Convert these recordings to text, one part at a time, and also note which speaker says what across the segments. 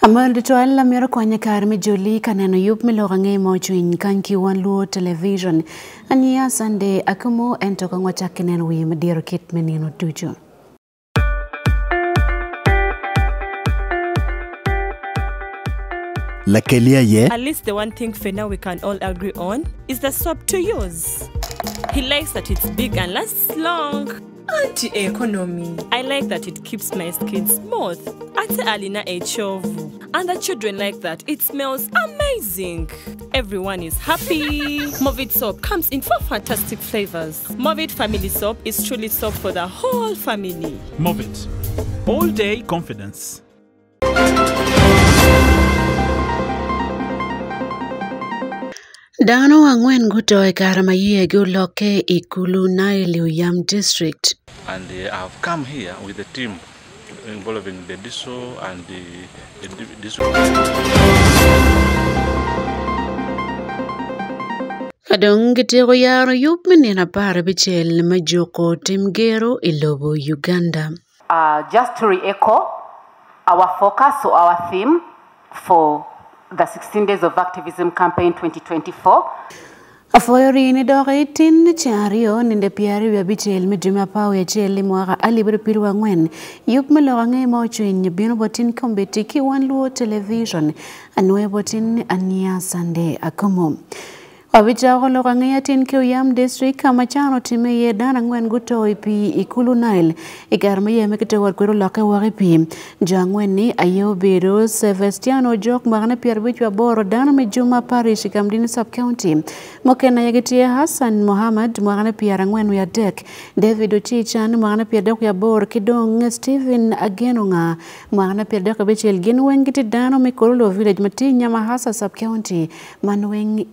Speaker 1: Amal de toal la mero kwanya karmi joli kaneno yup milorange mochuin kanki Wan Luo television. Ania Sunday Akumu ento kangwa chakinen wi madiro kit menino tuju.
Speaker 2: At
Speaker 3: least the one thing for now we can all agree on is the soap to use. He likes that it's big and lasts long.
Speaker 4: Anti-economy.
Speaker 3: I like that it keeps my skin smooth. Alina echovu. And the children like that. It smells amazing. Everyone is happy. Movit soap comes in 4 fantastic flavors. Movit family soap is truly soap for the whole family.
Speaker 5: Movit. All day confidence.
Speaker 1: Dano angwen guto e karamaye guloke ikulu Nile Yam district.
Speaker 6: And I've come here with the team involving the DISO and the DISO.
Speaker 1: Kadong gitero yaro yup menina para bichel majoko timgero ilobo Uganda.
Speaker 7: Just to re-echo our focus or our theme for the 16 Days of Activism Campaign 2024.
Speaker 1: Afoyori ni dogitin chario ninde piari wa bichel midjuma pawe ya cheli mwaka alibere piru wa ngwen yup melorange mochuin bino botin kombeti ki Wan Luo television anwe botin Ania Sunday Akumu. Wabichago lorange ya tin Yam district kama chano time ye dana ngwen guto ipi ikulu Nile igarme ye mekete warkwero loke waripi jangwen ni ayo biro Sebastiano jok magana pierbichwa boro dana mejuma parish kamdini sub-county mokena yagitie Hassan Mohammed magana piara ngwen ya dek David Ochichan magana piardek ya boro kidong Stephen Agenonga magana piardek bichel genwengiti dana mekorolo village mati nyama hasa sub-county manweng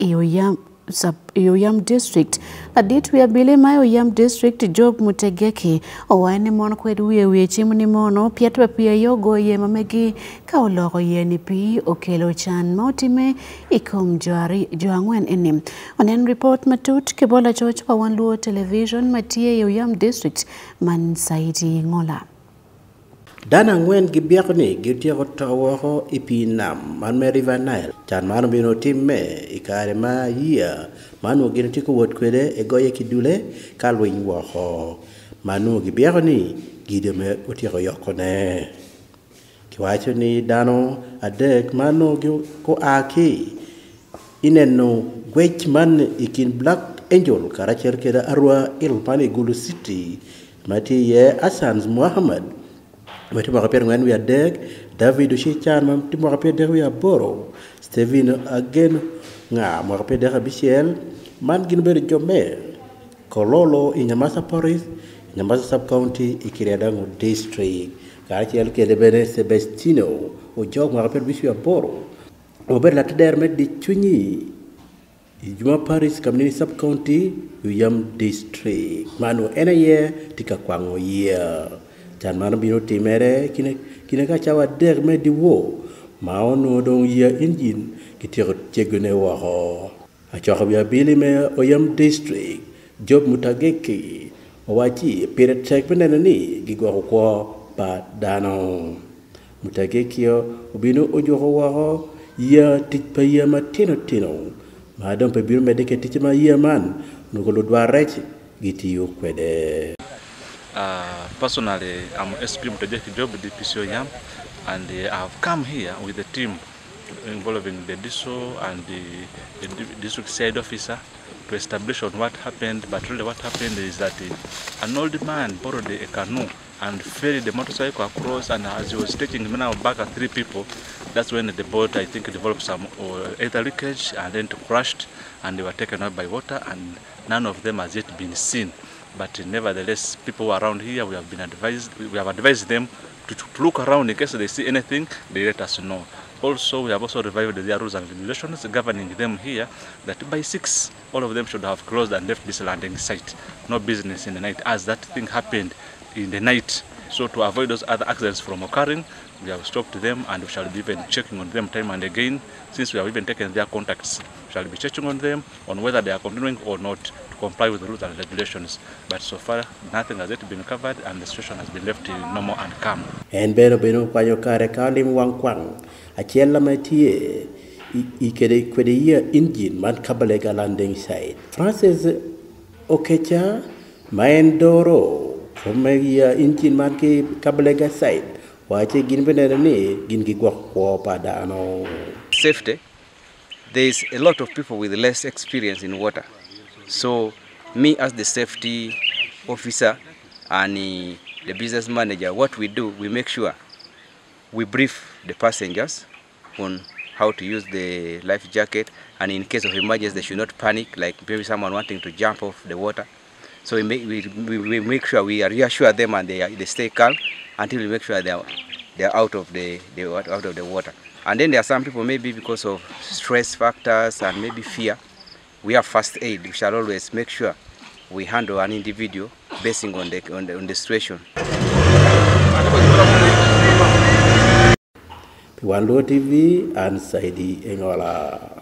Speaker 1: Yam district. Adit we abile mayo Yam district job mutegeki owane mono kwedu we chimuni mono piatwa pia yogo ye mamegi kaoloko ye ni pi okelo chan motime ikom joangwen enim. Onen report matut kibola choch pa Wan Luo television matie Yam district man saiti ngola.
Speaker 2: Dana ngwen gibiakni gitiako tawako ipinam man me River Nile chan mano bino timme ikare ma yia manu ginitiko wot kwede egoye kidule kalwiny woko manu gibiakni gideme utiako yokone kiwacho ni dano adek manu ko aki ineno gwech man ikin Black Angel karacher keda arwa ilpani Gulu City mati ye Hassan Mohammed mati makaper ngwen wi adek David Ochichan mati makaper dek wi aboro Stephen again nga makaper dek Bichel man ginbere jome kololo inyamasa Paris inyamasa sub-county ikiredango district karacher kede bene Sebastiano o jog makaper bishi aboro ober la teder med di chunyi Juma Paris kamnini sub-county Yam district manu enaye tika kwango year chan mano bino timere kine ka chawa der me di wo maono dong ya engine kitiro chegune waho a chawa bia bili me Yam district job mutageki wachi pere check penene ni gigwa ko pa dano mutageki yo bino ojo waho ya tikpa ya matino tino madam pe biro medeke tichima ya man no go dwarech gitiyo kwede.
Speaker 6: Personally, I'm SP Mutajeki Job with the PCO Yam, and I've come here with the team involving the DISO and the district side officer to establish on what happened. But really what happened is that an old man borrowed a canoe and ferried the motorcycle across, and as he was taking him now back at 3 people, that's when the boat, I think, developed some ether leakage and then crashed, and they were taken out by water, and none of them has yet been seen. But nevertheless, people around here, we have advised them to look around in case they see anything, they let us know. Also, we have also revived their rules and regulations governing them here, that by 6, all of them should have closed and left this landing site. No business in the night, as that thing happened in the night. So to avoid those other accidents from occurring, we have stopped them, and we shall be even checking on them time and again. Since we have even taken their contacts, we shall be checking on them on whether they are continuing or not to comply with the rules and regulations. But so far, nothing has yet been covered, and the situation has been left normal and calm.
Speaker 2: En beno panyo kare kalim wang kwang achiel lama tie ikede kwede year engine man Kabalega landing site. Francis Okecha Maendoro from engine man ke Kabalega site. Wache gin benene gin gigwa kwa padano.
Speaker 8: Safety. There is a lot of people with less experience in water. So me as the safety officer and the business manager, what we do, we make sure we brief the passengers on how to use the life jacket, and in case of emergency they should not panic, like maybe someone wanting to jump off the water. So we make sure we reassure them and they stay calm until we make sure they are out of the water. And then there are some people, maybe because of stress factors and maybe fear, we have first aid. We shall always make sure we handle an individual basing on the situation.
Speaker 2: Wan Luo TV and Saidi Engola.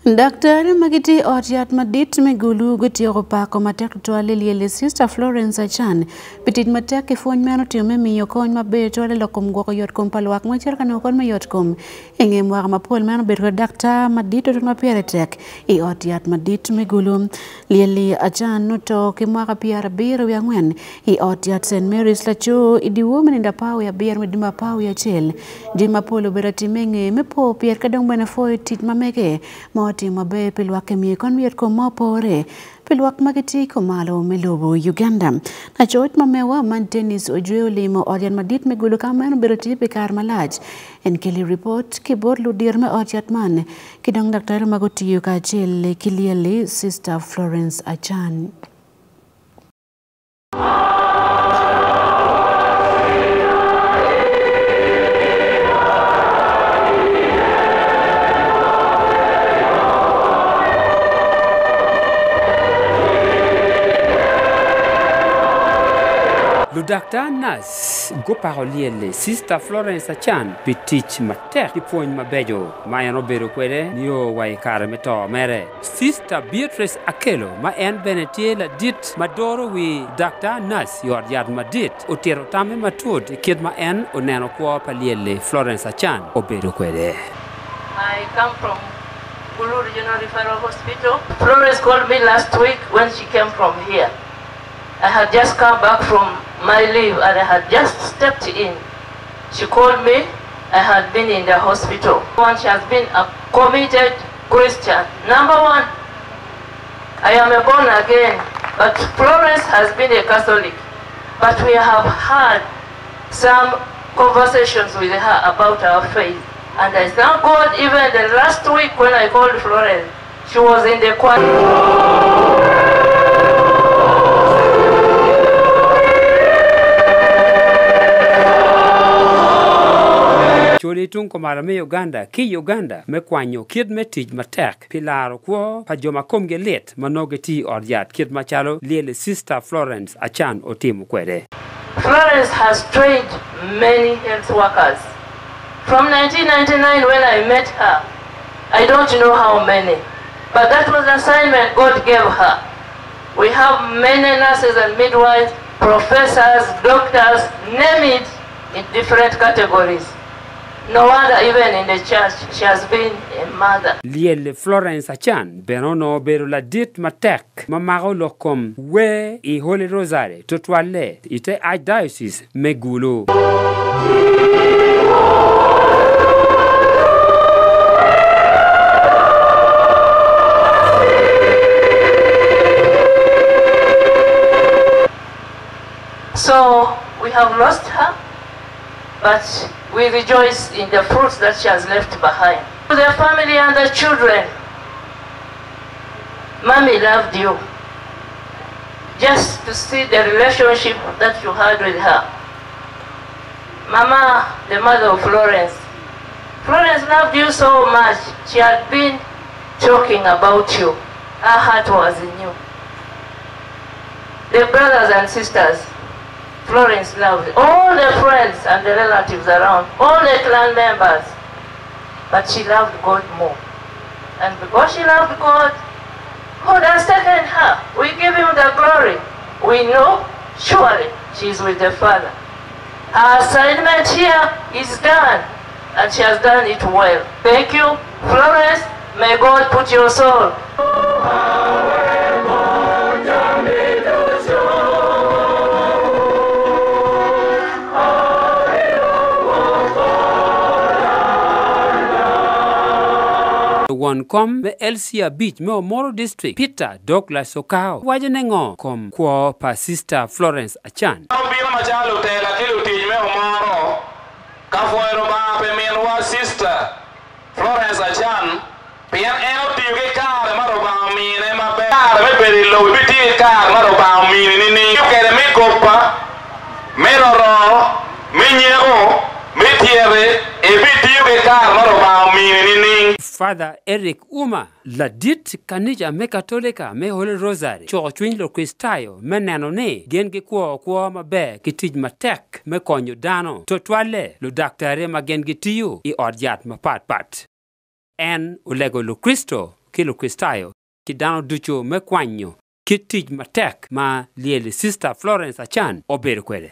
Speaker 1: Daktari magiti otiat madit megulu gutio pako matek twale liele Sister Florence Achan pitit matek ifony mano tiome miyo kony maber twale lokom gwoko yot kom palwak mochiel kano kon mayot kom engem war mapol mano bedo daktar madit to mapiere tek I otiat madit megulu liele Achan noto kimwaka piara biro ya ngwen I otiat St Mary's lacho idiwo meninda pau ya bier medima pau ya chel jima polo berati menge mepo pier kadong bana foi tit mameke Timo be pilwak mi kon miet ko mopore pilwak magiti ko malo melobo Uganda na chot mamewa man tennis ojwe limo orian madit megulu kamano beroti pe kar malaj en keli report ki bor ludir me ojat man kidong daktari magoti ka chele kiliele Sister Florence Achan.
Speaker 9: Le docteur Nas go parolier Sister Florence Achan petich mater di pogne mabejo mayano bero kwede niyo waikare meto mere Sister Beatrice Akelo ma en benetie la dit madoro wi docteur Nas yor yad madit otero tame matud kid ma en oneno kwa paliele Florence Achan obero kwede.
Speaker 10: I come from Gulu Regional Referral Hospital. Florence called me last week when she came from here. I had just come back from my leave and I had just stepped in. She called me. I had been in the hospital. She has been a committed Christian. Number one, I am a born again, but Florence has been a Catholic. But we have had some conversations with her about our faith. And I thank God, even the last week when I called Florence, she was in the choir.
Speaker 9: Choli tung komara me Uganda ki Uganda me kwanyo kid me tij matek pilaro kwo pa joma komge let manoge ti oryat kid machalo liele Sister Florence Achan otimu kwede.
Speaker 10: Florence has trained many health workers. From 1999 when I met her, I don't know how many, but that was the assignment God gave her. We have many nurses and midwives, professors, doctors, name it, in different categories. No wonder even in the church she has been a mother.
Speaker 9: Liele Florence Achan benono beru la dit matek mamaro lokom we I Holy Rosary to toilet ite archdiocese megulu.
Speaker 10: So we have lost her, but we rejoice in the fruits that she has left behind. To the family and the children, Mommy loved you. Just to see the relationship that you had with her. Mama, the mother of Florence. Florence loved you so much. She had been talking about you. Her heart was in you. The brothers and sisters, Florence loved all the friends and the relatives around, all the clan members. But she loved God more. And because she loved God, God has taken her. We give him the glory. We know surely she is with the Father. Her assignment here is done. and she has done it well. Thank you, Florence. May God put your soul.
Speaker 9: One com me Elsia Beach me Omoro District Peter Douglas Okao wajenengo kom kwa pa Sister Florence Achan.
Speaker 11: Sister Florence Achan pian eno tiuge kar maro ba mi ne ma be kar me beri lo bi ti kar maro ba mi ni kere me kopa me ro me nyego me tiere e bi tiuge kar maro ba mi ni
Speaker 9: Father Eric Uma la dit kanija me katolika me Holy Rosary cho chwin lo Kristayo me neno ne gen ge kwa mabe kitij matek me konyo dano to twale lo daktare ma gen ge tiyo I odjat ma pat en ulego lo Kristo ki lo Kristayo ki dano ducho me kwanyo kitij matek ma liele Sister Florence Achan obere kwede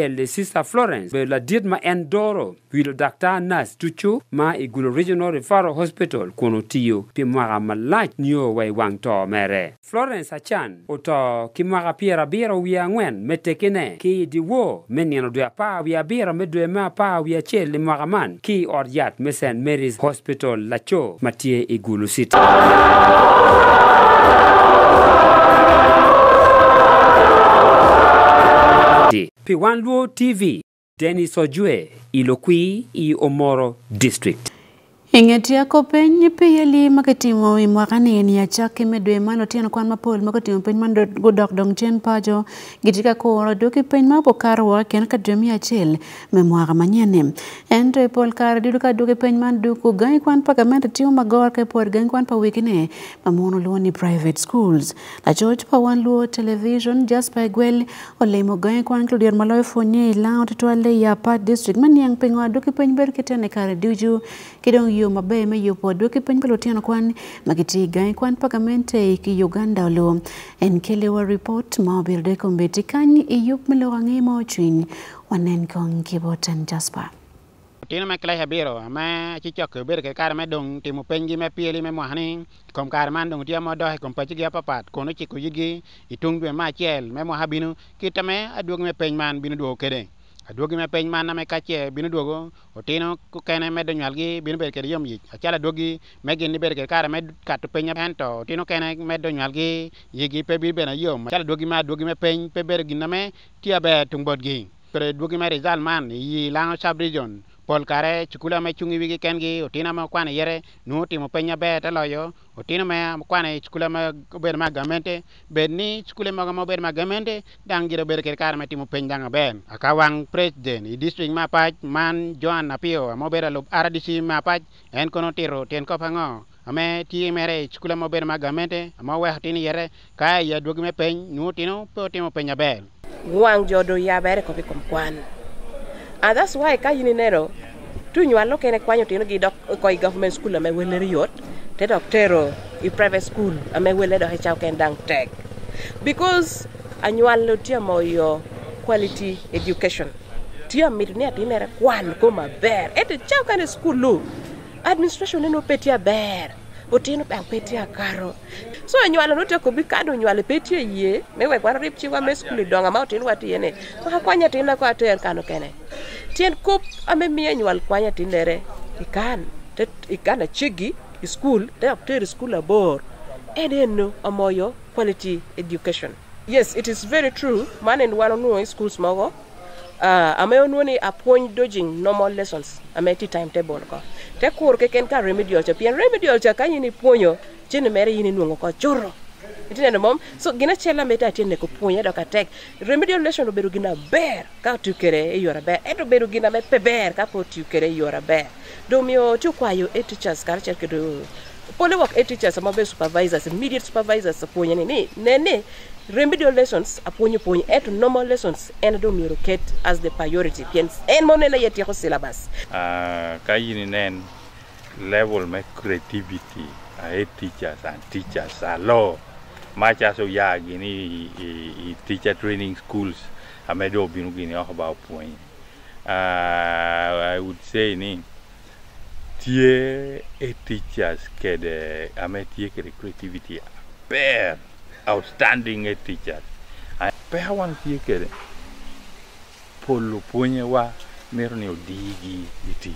Speaker 9: Le Sister Florence be la dit ma endoro wilo Dr. Nas Tuchu ma igulo Regional Referral Hospital kono tiyo pi mara malach nyo wai wang to mere Florence Achan oto ki mara piera bira wia ngwen metekene ki di wo menino dua pa wia bira medwe ma pa wia chele mara man ki oryat me St. Mary's Hospital lacho matie igulo city Pi Wan Luo TV, Dennis Ojue, Ilokwi, I Omoro District.
Speaker 1: Ingetia kopeny piyeli makatimo imwakani ni achake medwe mano tiano kwan mapol makatimo peny mando godok dong chen pajo gitika koro doki peny mapo karwa ken kadremi achel memwaka manyene ento pol kar diduka doki peny mando ko gai kwan pagamento tiyo magor ke por gai kwan pa wikine mamono luo ni private schools la George pa Wan Luo television just pa gwel olemo gai kwan kludier maloy fonye ilao tatuale ya part district maniang pengwa doki peny berketene kare duju kidong mabe me yupo doki peny pelotiano kwan magiti gai kwan pagamente ki Uganda lo enkele wa report mabirde kombeti kani iyup melorangi mo chin wanen kong kibotan Jasper
Speaker 12: Tino me klay habiro ama chichok ber ke kar me dong timu pengi me pieli me mohani kom kar man dong dia mo dohe kom pachi ga papat kono chiko yigi itung be ma chel me mo habinu kitame aduog me peny man binu do kede aduogi me peny man me kache binu duogo otino ku kene me do nyalgi binu ber ke yom yi achala dogi me gin ber ke kar me kat penya ento otino kene me do nyalgi yigi pe bi bena yom achala dogi me peny pe ber gin me tia be tungbod gi pre dogi me result man yi lango sub region pol kare chukula me chungi wigi kengi otina ma kwane yere no timo penya be taloyo otino me kwane chukula ma ber magamente benni chukula ma ber magamente dangira ber ke kar me timo pendanga ben akawang president i district ma paj man Joan Apio mo ber lo RDC ma paj en kono tiro ten ko pango ame ti mere chukula mo ber magamente mo we tini yere kay ya dogi me pen no tino po timo penya be
Speaker 13: wang jodo ya bere ko kom kwan. And that's why Kayinero, tu nyualo kene kwanyo tino gi dok koi government school ame wele riot, te doktero I private school ame wele do hechao ken dang tech. Because anyualo tia moyo quality education. Tia mirunia tinere kwan koma ber. Ete chao kane school lu. Administration neno petia ber. Otino pang petia karo. So nyualo no teko bikado nyualo petia ye, mewe kwa rip chiwa me school donga ma otino wati yene. Kwa kwanya tina kwa ater kano kene. Tien kup ame miye nyual kwanya tinere ikan chigi school te after school abor edeno amoyo quality education. Yes, it is very true. Man in Wan Luo schools mogo ame onwoni appoint dodging normal lessons ame ti timetable ko te kur ke ken ka remedial cha pian remedial cha kanyi ni puonyo chene mere yini nuongo ko choro itine mom so gina chela meta atine ko punya do ka tek remedial lesson do beru gina ber ka tukere e yora ber eto beru gina me peber ka po tukere e yora ber do mio tu kwayo e teachers kar cher ke do pole work e teachers ma be supervisors immediate supervisors punya ni nene remedial lessons aponyo eto normal lessons and do mio rocket as the priority piens en mon na yeti ko syllabus
Speaker 6: kayini nen level my creativity I teachers and teachers are low. Much as we are in teacher training schools, I made up in about point. I would say, teachers can I made creativity, pair outstanding teachers. I pair one teacher. Polo punya wa merno digi iti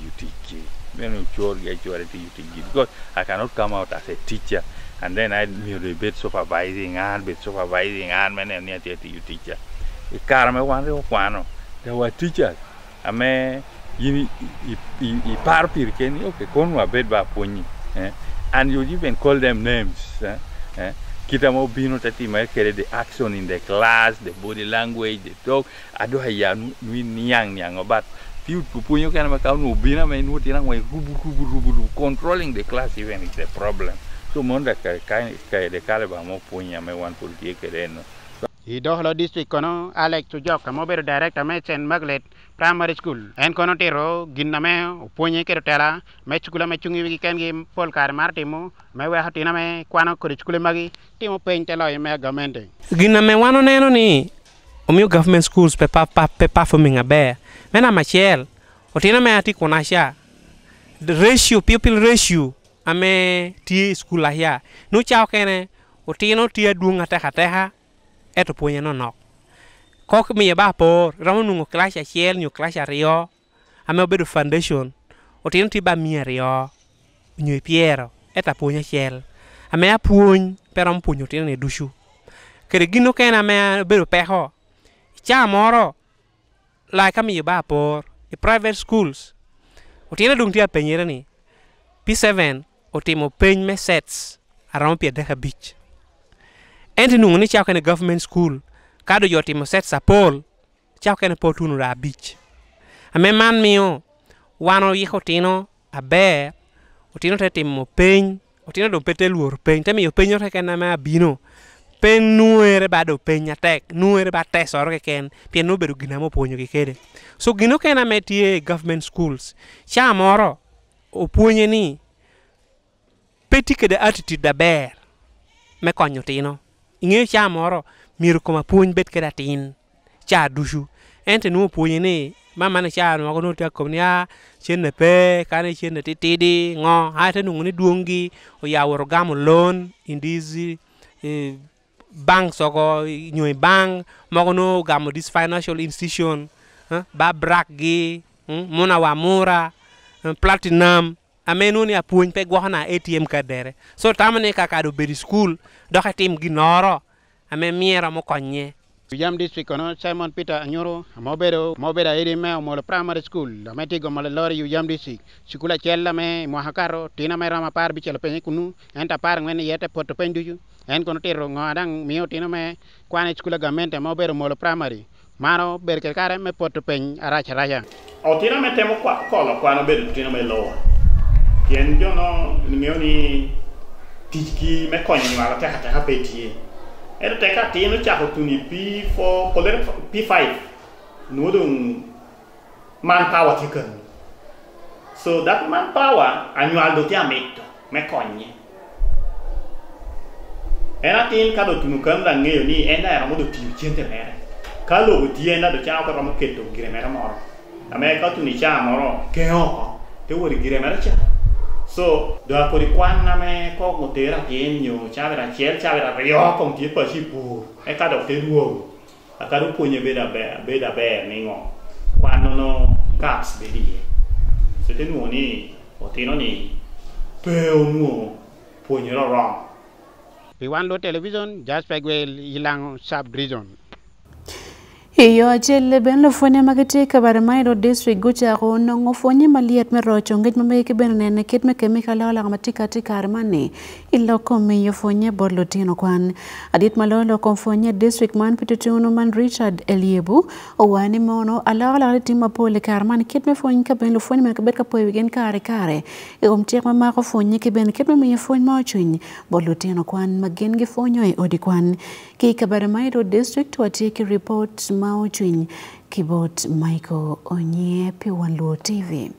Speaker 6: because I cannot come out as a teacher and then I be bit supervising and man and yet you teacher. The karma one there were teachers. I mean you parpir can okay conwa bed ba pony and you even call them names. Kitamo bino tati ma kere the action in the class, the body language, the talk. Ado haya nyang but few pupunyo kana makau nubina ma inuti nang way rubu controlling the class even is a problem. So monda kai de kale ba mo punya me wan politique kedeno.
Speaker 12: I dohlo district kono Alex Tujok mo beru director me Chen Maglet primary school en kono tero ginna me punya kero tela me chukula me chungi wi ken gi pol kar martimo me we hatina me kwano ko chukule magi timo pentelo me gamente
Speaker 14: ginna me wano neno ni omio government schools pe performing abe mena machel otina me ati konasha the ratio pupil ratio ame ti school ahia no chao kene otino ti adunga teha eto punya no kok mi ba por ramu class achiel nyu class ario ame obedo foundation otino ti ba mi ario nyu piero eta punya chiel ame apuony pero mpunyo tino ne dushu kere gino kena ame obedo peho cha moro la kami ba por the private schools otino dung ti apenyere ni P7 otimo peny me sets around Piedha Beach enti nungu ni chao kene government school kado yotimo sets apol chao kene potunu ra beach ame man mio wano yiko tino abe otino te timo peny otino do pete luor peny te miyo penyo te kene ma bino pen nuere bado penya tek nuere ba tesoro ke ken pien no bedo ginamo ponyo ke kede so gino kena metie government schools cha moro opuonye ni peti kede attitude da ber me konyo tino inge cha moro miru koma puony bet keda tin cha dushu ente no puonye ni mama ne cha no kono ta komnia chenne pe kane chenne titidi ngo ha te nunguni duongi o ya woro gamo loan in these banks ogo nyoy bank mogono gamo this financial institution ba brakgi mona wa mura platinum amenu ni apuony pe gwana ATM kadere so tamane kakado bedi school doka tim ginoro ame miera mo konye
Speaker 12: Yam district kono Simon Peter Anyoro mobeda edi me mo primary school ameti go mal lori Yam district sikula chella me mo hakaro tina me rama par bi chelo penye kunu enta par ngene yete poto penduju en kono tero ngadang mio tina me kwane sikula gamente mobero mo primary maro berkel kare me poto pen aracha raja
Speaker 5: o tina me temo kwa kolo kwano bedo tina me lowa kien jono ni tiki me konyo ni wala teka petie ero teka tino chako tuni P4 poder P5 nudung manpower chicken so that manpower annual do tia metto me konye era tin kado tunu kanda ngeyo ni enda era modo tiu chente mere kalo tienda do chao ko mo keto gire mere moro ame ka tuni cha moro ke ho te wori gire mere cha so do akori kwanna me ko motera tienyo chavera chiel chavera rio con tie pa chipu e kado te duo akado puonye beda be ningo quando no caps bedie se te nuoni otino ni pe uno puonye ro
Speaker 12: Wan Luo television just pegwel ilang sub region
Speaker 1: Iyo achele ben lo fwenye magete kabare maido district gucha ko nongo fwenye maliet me rocho ngej mameke ben nene ket me chemical ala matika tika armani ilo komi yo fwenye bodlo tino kwan adit malolo kon fwenye district man pitutuno man Richard Eliebu owani mono ala tima pole karmani ket me fwenye ka ben lo fwenye me kabet ka po wigen kare e omtiek mama ko fwenye ke ben ket me fwenye ma chuny bodlo tino kwan magen ge fwenyo e odi kwan ki kabare maido district watiki report Mauchwin Kibot Michael Onyepi Wan Luo TV.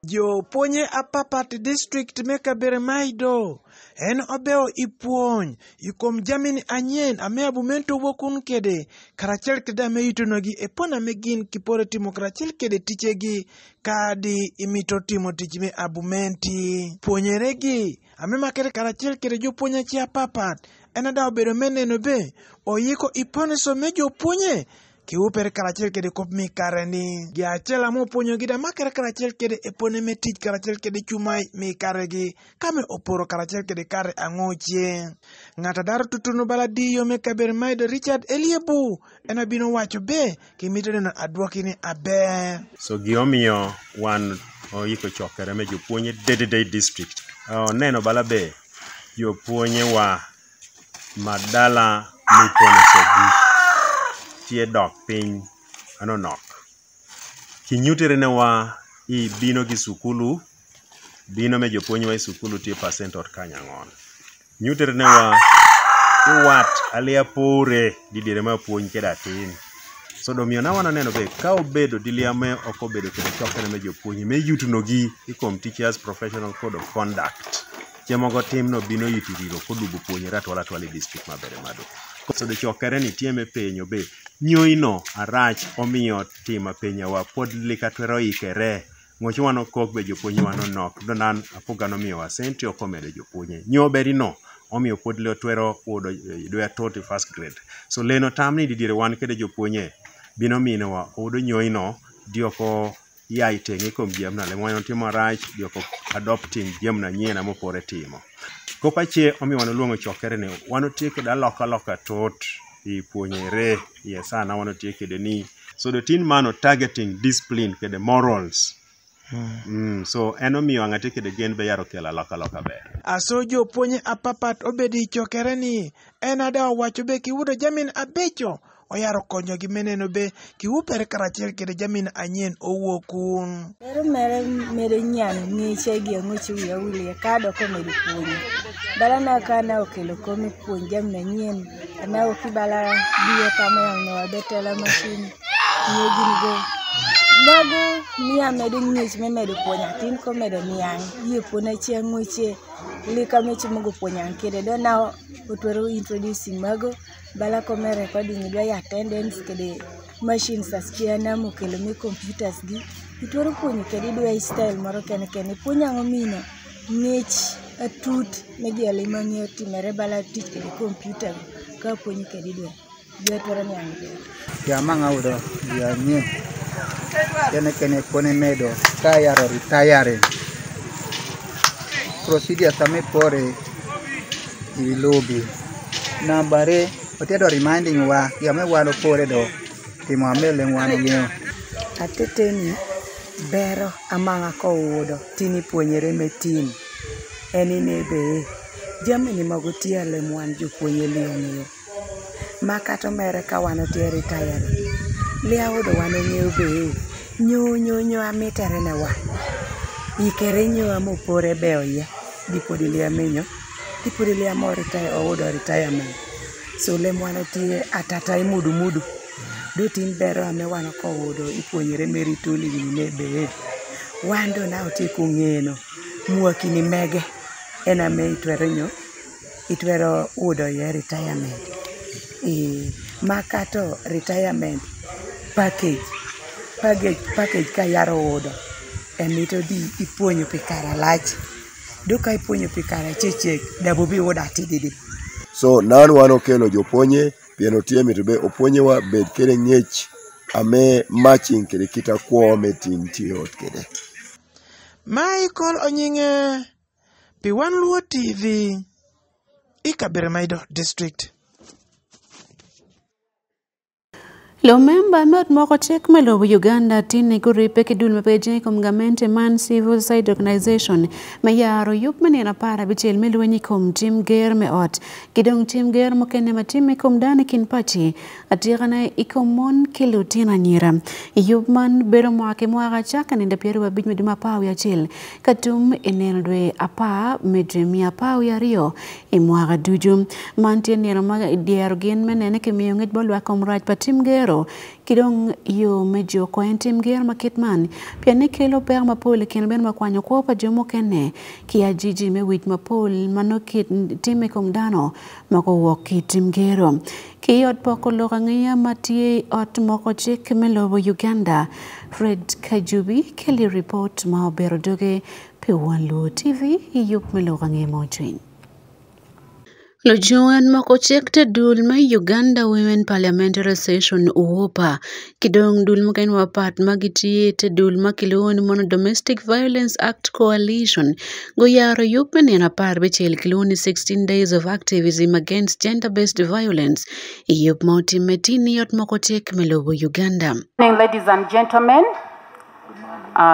Speaker 15: Jo ponye apapat district meka bere maido en obeo ipuony ikom jamin anyen ame abumento wokun kede karachel kede ame itunogi epona megin kipore timo karachel kede tichegi kadi imito timo tichme abumenti puonyeregi ame makere karachel kede jo puonye chi apapat enada obedo meneno be oyiko ipone some jo puonye kiupere karachel kede kop mi kareni gi achela mo ponyo gida makere karachel kede epone metij karachel kede chumai mi karegi kame oporo karachel kede kare angochie ngata dar tutunu baladi yo me kaber maide Richard Eliebu ena bino wacho be kimito na adwokini abe
Speaker 16: so giomiyo wan oyiko chokere me jopuonye Day district neno bala be jopuonye wa madala mipone sogi tie dok piny anonok kinyutere ne wa I bino gi sukulu bino me jopuonye wa sukulu tie percent ot kanyangon nyutere ne wa wat alia pore didire ma puonj keda tin so domiyo na wana neno be ka obedo diliame ok obedo kendo chokene me jopuonye me yutunogi ikom teachers professional code of conduct chemogo timno bino yitiriro kodugo puonye ratwala district mabere mado so de chokere ni tieme penyo be nyoino arach omiyo tima penya wa pod likatwero ikere ngochi wano kok be jopuonye wano nok donan apogano miyo wa senti okomede jopuonye nyoberi no omiyo pod le twero udo dwe toti first grade so leno tamni didire wan kede jopuonye bino mine wa udo nyoino dioko yai tenge kom jemna le moyo timo rach dioko adopting jemna nyiena mopore timo kopache omiyo wano luongo chokere ne wano tieke da loka tot I puonyere yesana wano tieke de ni so the tin mano targeting discipline kede morals so enomiyo ang'ate kede gen be yaro kela loka be
Speaker 15: aso jo ponye apapat obedi chokere ni enada wacho be kiudo jamin abecho oyaro konyo gi meneno be kiupere karachel kede jamin anyen owokun
Speaker 17: mere nyano ngiche gi ngochi wiya wili kado ko medu puonyo bala na kana okelo komi puonj jamin anyen ana okibala biye kama yang no betela machine nyegi go mago miya medu ngich me medu puonya tin ko medu miang yie pona chieng ngoche lika mechi mogo puonya kede do na otwero introducing mago bala kome recording do attendance kede machines askiana mokelo me computers gi itwero puonyo kede do style moro kene puonya ngomino ngich atut negi ale mang'eyo timere bala tich kede computer ka puonyo kede do twero ni ang'e
Speaker 18: ya mang'audo ya nye kene pone medo ka yaro retiring procedure same pore I lobby nambare otedo reminding wa ya me walo pore do timo amele wano nyo
Speaker 17: ateteni bero amanga ko udo tini puonyere metin enine be jamni mago tiele mwan jopuonye liyo makato mere ka wano tie retire liya udo wano nyo be nyo amitere ne wa ikere nyo amopore beoye dipodi liya menyo dipodi liya mo retire udo retirement so le mwana tie atata imudu do tin bero ame wano ko udo ipuonyere merituli ne be wando na otiku ngeno muaki ni mege ena me itwero udo ye retirement makato retirement package ka yaro udo emito di ipuonyo pikara lach duka ipuonyo pikara chechek dabo bi uda tididi
Speaker 19: so nan wano kelo jopuonye pieno tiemi to be opuonye wa bed kede ng'ech ame matching kede kita kuo metin tiot kede
Speaker 15: Michael Onyinge Pi Wan Luo TV Ikabere Maido District
Speaker 1: Lo member met moko chek melo Uganda tini kuripe kidul mepeje kom gamente man civil side organization me yaro yup menena para bichel melweni kom tim ger me ot kidong tim ger mo kene matime kom dane kin pachi atirana ikomon kilutina nyira yup man bero mwake mwaga chaka nende pieru wabij meduma pau ya chil katum enelwe apa medremi apau ya rio imwaga duju mantien nero maga idiaro gen menene kemiyo ngej bolwa kom raj patim ger kidong yo mejo ko entim ger maketman piane kelo per mapol ken ben makwanyo ko pa jomo kene ki ajiji me wit mapol manokit time kom dano mako woki tim gero ki ot poko lo ngaya matie ot moko chik melo Uganda Fred Kajubi keli report ma berodoge pe Wan Luo TV yup melo ngaya mojin Lojuan mako chekte dul ma Uganda Women Parliamentary Session uopa kidong dul makain wapat magiti te dul makilon mono Domestic Violence Act Coalition goyaro yupen na par bechel kiloni 16 days of activism against gender-based violence yup mauti metini yot mako chek melobo Uganda.
Speaker 7: Good morning, ladies and gentlemen.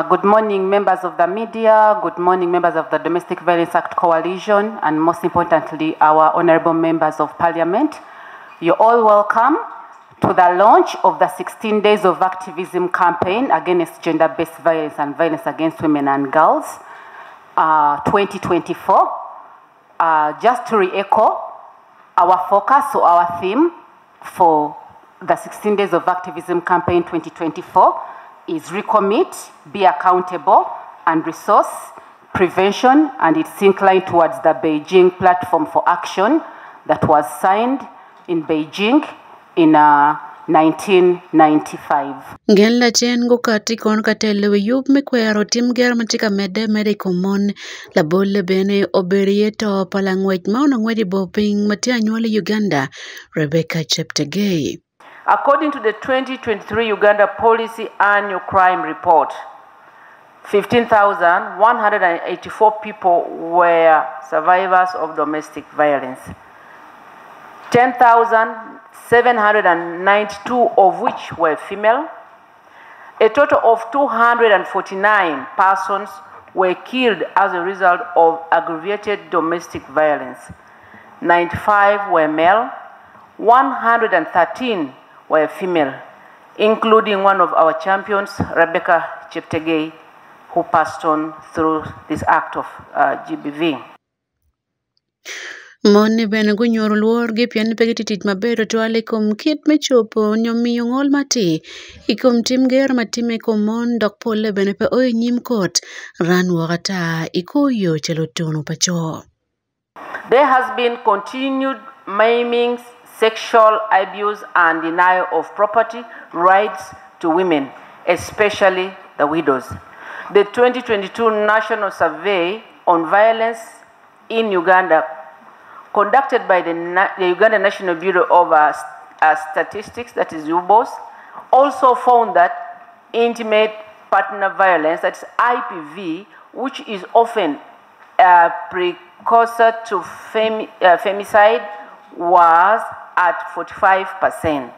Speaker 7: Good morning, members of the media. Good morning, members of the Domestic Violence Act Coalition, and most importantly, our honorable members of Parliament. You're all welcome to the launch of the 16 Days of Activism campaign against gender-based violence and violence against women and girls, 2024. Just to re-echo, our focus or our theme for the 16 Days of Activism campaign 2024 is recommit, be accountable, and resource prevention, and it's inclined towards the Beijing Platform for Action that was signed in Beijing in 1995.
Speaker 1: Ngella chen go kati kon katele we yup me kwero tim ger matika mede komon la bolle bene oberieto palangwech mauna ngwedi boping matia nyole Uganda Rebecca Cheptegei.
Speaker 10: According to the 2023 Uganda Policy Annual Crime Report, 15,184 people were survivors of domestic violence. 10,792 of which were female. A total of 249 persons were killed as a result of aggravated domestic violence. 95 were male, 113 were female, including one of our champions, Rebecca Cheptegei, who passed on through this act of GBV.
Speaker 1: Moni bene gunyor luor gi pian pegititit maber to alikom kit mechopo nyomi ngol mati ikom tim ger matime komon dok pole bene pe oy nyim kot ran wagata ikoyo chelotono pacho.
Speaker 10: There has been continued maiming, sexual abuse and denial of property rights to women, especially the widows. The 2022 National Survey on Violence in Uganda, conducted by the Uganda National Bureau of Statistics, that is UBOS, also found that intimate partner violence, that's IPV, which is often a precursor to femicide, was at 45%.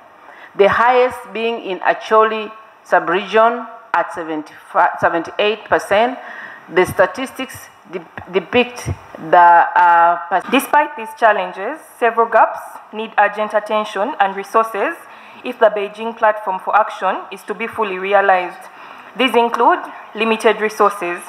Speaker 10: The highest being in Acholi sub-region at 78%. The statistics depict the...
Speaker 20: Despite these challenges, several gaps need urgent attention and resources if the Beijing Platform for Action is to be fully realized. These include limited resources.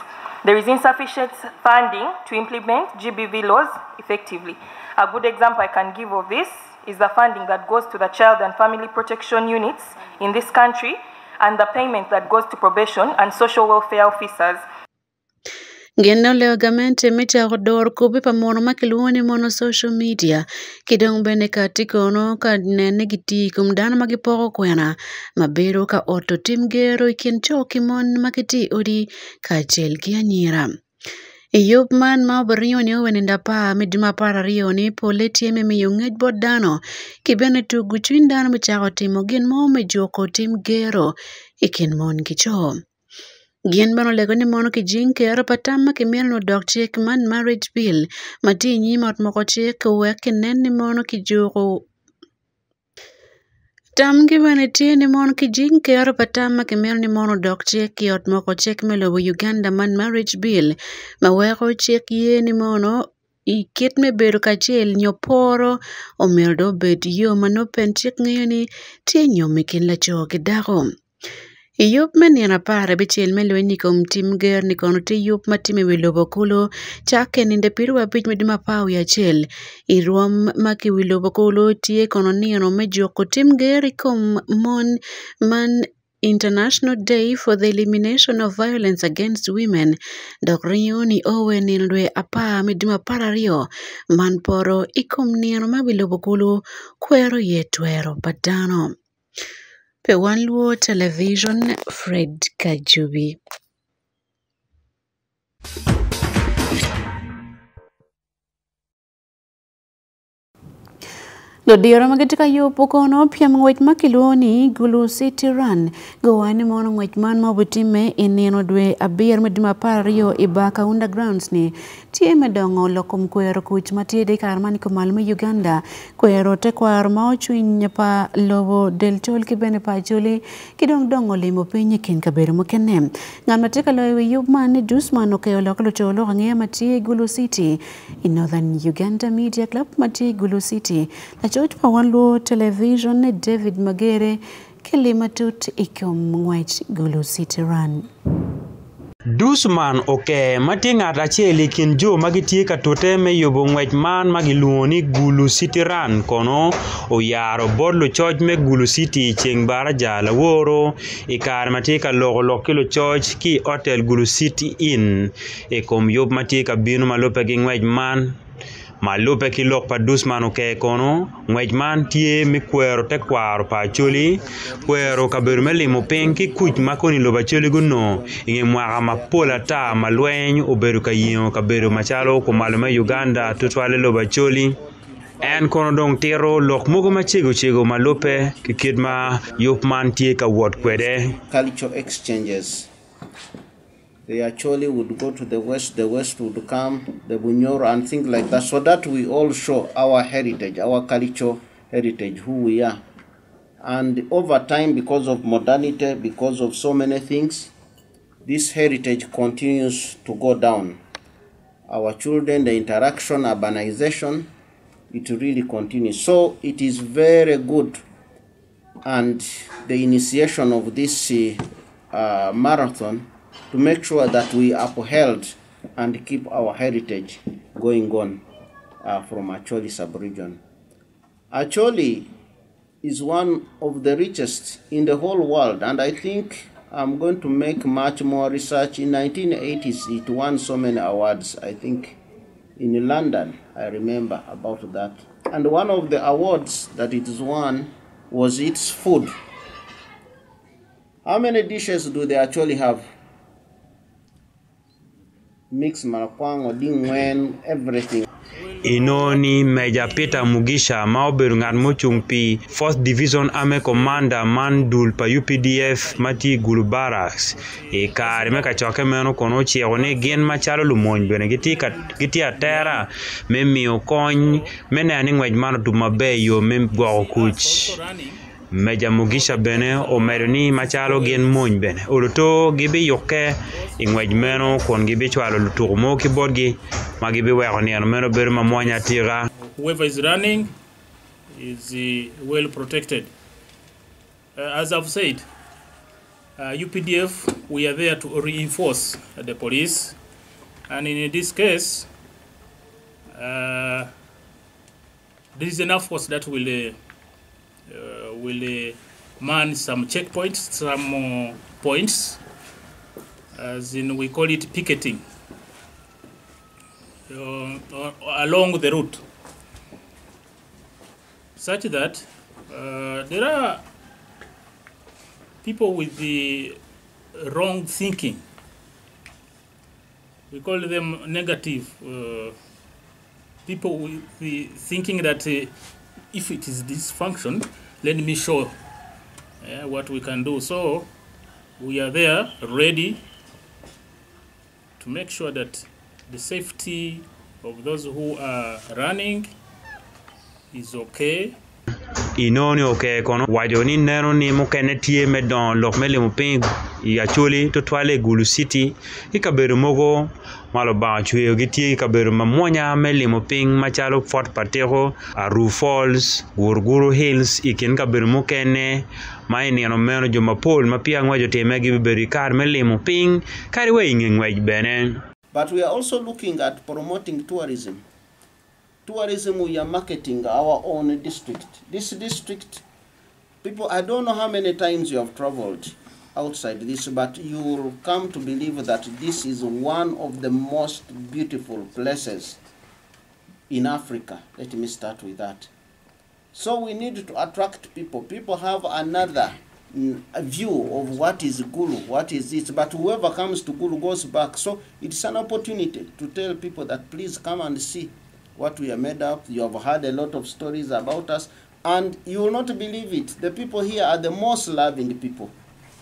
Speaker 20: There is insufficient funding to implement GBV laws effectively. A good example I can give of this is the funding that goes to the child and family protection units in this country and the payment that goes to probation and social welfare officers.
Speaker 1: Gendo leo gamente mita rodor kubi pa mono makiluoni mono social media kidong bene katiko no ka nene giti kumdana magipoko kwena mabero ka oto tim gero ikin choki mon makiti odi ka chel kianyira. Iyop man ma obario ni owenenda pa midima para rio ni poleti eme miyungej bodano kibene tugu chwin dano michako timo gin mo mejoko tim gero ikin mon kicho. Gien bano lego ni mono kijing kero patama kimiel no dok chek man marriage bill mati nyima ot moko chek wek nen ni mono kijoko Tam given a tea ni mon ki jing ke aro patama ke mel ni mono dok chek ki ot moko chek melo Uganda man marriage bill ma weko chek ye ni mono I kit me bedo kachiel nyoporo omeldo bet yo manopen chek ng'eyo tie nyomi kin lacho gi dako. Iyup menina para bichiel melo ni kom tim ger ni kono ti yup matime wilobo kulo chake ninde piru abich medima pau ya chel iruom maki wilobo kulo tie kono nieno mejoko tim ger kom mon man International Day for the Elimination of Violence Against Women dok rioni owe nilwe apa medima parario man poro ikom nieno ma wilobo kulo kwero yetwero badano. Pe Wan Luo Television, Fred Kajubi. Dodiora magatika yo pokono pia mwech makiloni Gulu City Run gowani mono mwech man mabutime ineno dwe abir medima pario ibaka undergrounds ni tie medongo lokom kwero kuch matiede karmani komalme Uganda kwero te kwar maochuny pa lobo del chol kibene pa choli kidong dongo limo pinye kin kabero mokene ngamatika loewe yubman dusman okeo lokalo cholo ngea matie Gulu City in Northern Uganda Media Club matie Gulu City George Wan Luo Television David Magere Kilimatut ikom ngwech Gulu City Run.
Speaker 21: Dusman oke matinga racheli kin jo magitie ka tote me yobo ngwech man magiluoni Gulu City Run kono oyaro bodlo church me Gulu City cheng bara jala woro ikar matika logo kilo church ki hotel Gulu City Inn kom yob matika binu malope gi ngwech man Malupe ki lok pa Dusman oke kono ngwej man tie mi kwero te kwaro pa choli kwero kaberu me limo peng ki kuch makoni loba choli guno inge mwaka mapola ta malweny oberu ka yiyo kaberu machalo kumalume Uganda tutwale loba choli en kono dong tero lok mogo machego malupe ki kidma yup man tie ka wot kwede
Speaker 22: cultural exchanges. They actually would go to the west would come, the Bunyoro and things like that, so that we all show our heritage, our cultural heritage, who we are. And over time, because of modernity, because of so many things, this heritage continues to go down. Our children, the interaction, urbanization, it really continues. So it is very good, and the initiation of this marathon to make sure that we upheld and keep our heritage going on from Acholi sub-region. Acholi is one of the richest in the whole world, and I think I'm going to make much more research. In 1980s, it won so many awards, I think in London, I remember about that. And one of the awards that it won was its food. How many dishes do they actually have? Mix marakwang, dingwen, everything.
Speaker 21: Inoni Meja Peter Mugisha maoberu ngat mochung pi 4th Division Army Commander Mandul pa UPDF Mati Gulu Barracks kare meka choke meno kono chiegone gien machalo lumony bene giti atera memio kony meneni ngwej mano dumabe yo memgwago kuch Meja Mugisha bene omedo ni machalo gien mony bene oloto gibi yoke ingwej meno kon gibi chwalo lutugo mo kibodgi magibi weko ni meno beru mamwanya tira.
Speaker 23: Whoever is running is well protected. As I've said, UPDF, we are there to reinforce the police, and in this case, there is enough force that will man some checkpoints, some points, as in we call it picketing, along the route, such that there are people with the wrong thinking. We call them negative people with the thinking that if it is dysfunction, let me show what we can do. So we are there ready to make sure that the safety of those who are running is okay.
Speaker 21: inoni oke kono wajo ni neno ni mokene tie me don lok mele mo ping ya choli to twale Gulu City ikabedo mogo malo ba chwe gitie ikabedo mamonya mele mo ping machalo Fort Patero, Aru Falls, Gurguru Hills ikin kabedo mokene maini ano meno jomapol mapia ngwajo teme gi berikar mele mo ping kari we ngwej bene.
Speaker 22: But we are also looking at promoting tourism. Tourism, we are marketing our own district. This district, people, I don't know how many times you have traveled outside this, but you will come to believe that this is one of the most beautiful places in Africa. Let me start with that. So we need to attract people. People have another view of what is Gulu, what is it, but whoever comes to Gulu goes back. So it's an opportunity to tell people that please come and see what we are made up. You have heard a lot of stories about us, and you will not believe it. The people here are the most loving people.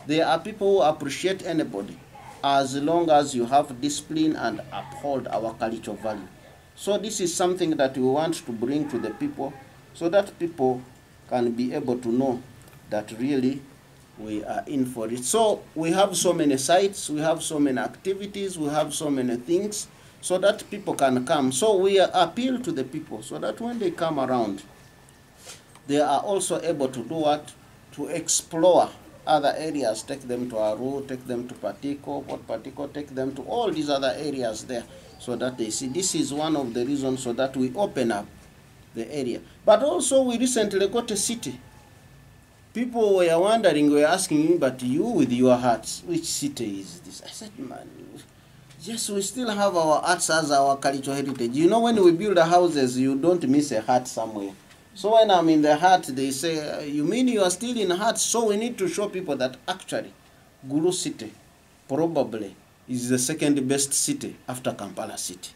Speaker 22: They are people who appreciate anybody as long as you have discipline and uphold our cultural value. So this is something that we want to bring to the people so that people can be able to know that really we are in for it. So we have so many sites, we have so many activities, we have so many things, so that people can come. So we appeal to the people so that when they come around, they are also able to do what? To explore other areas, take them to Aru, take them to Patiko, take them to all these other areas there, so that they see. This is one of the reasons so that we open up the area. But also we recently got a city. People were wondering, were asking me, but you with your hearts, which city is this? I said, man, yes, we still have our arts as our cultural heritage. You know, when we build the houses, you don't miss a hut somewhere. So when I'm in the hut, they say, you mean you are still in a hut? So we need to show people that actually Gulu City probably is the second best city after Kampala City.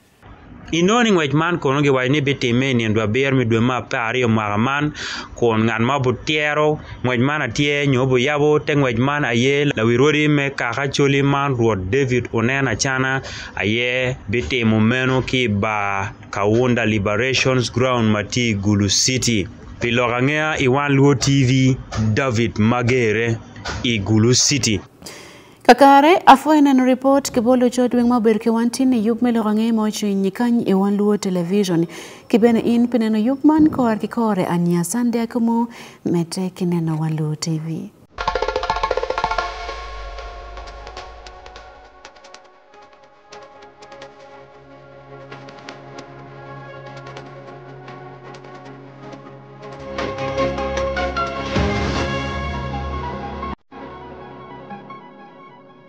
Speaker 21: Inoni ngwej man kono ge wayne beteme ni ndo ber mi dwe ma pari o magaman kon ngan ma butiero ngwej man atie nyobo yabo te ngwej man aye la wirodi me kaka choli man Ruoth David Onena chana aye betemo meno ki ba Kaunda Liberations Ground mati Gulu City. Pilorangea i Wan Luo TV David Magere i Gulu City.
Speaker 1: Kakare afuena no report ke bolo chodweng maber ke wantine yup melo range mo chini kany e Wan Luo television kibene in peneno yup man kor ki kore anya sande Akumu mete kineno Wan Luo TV.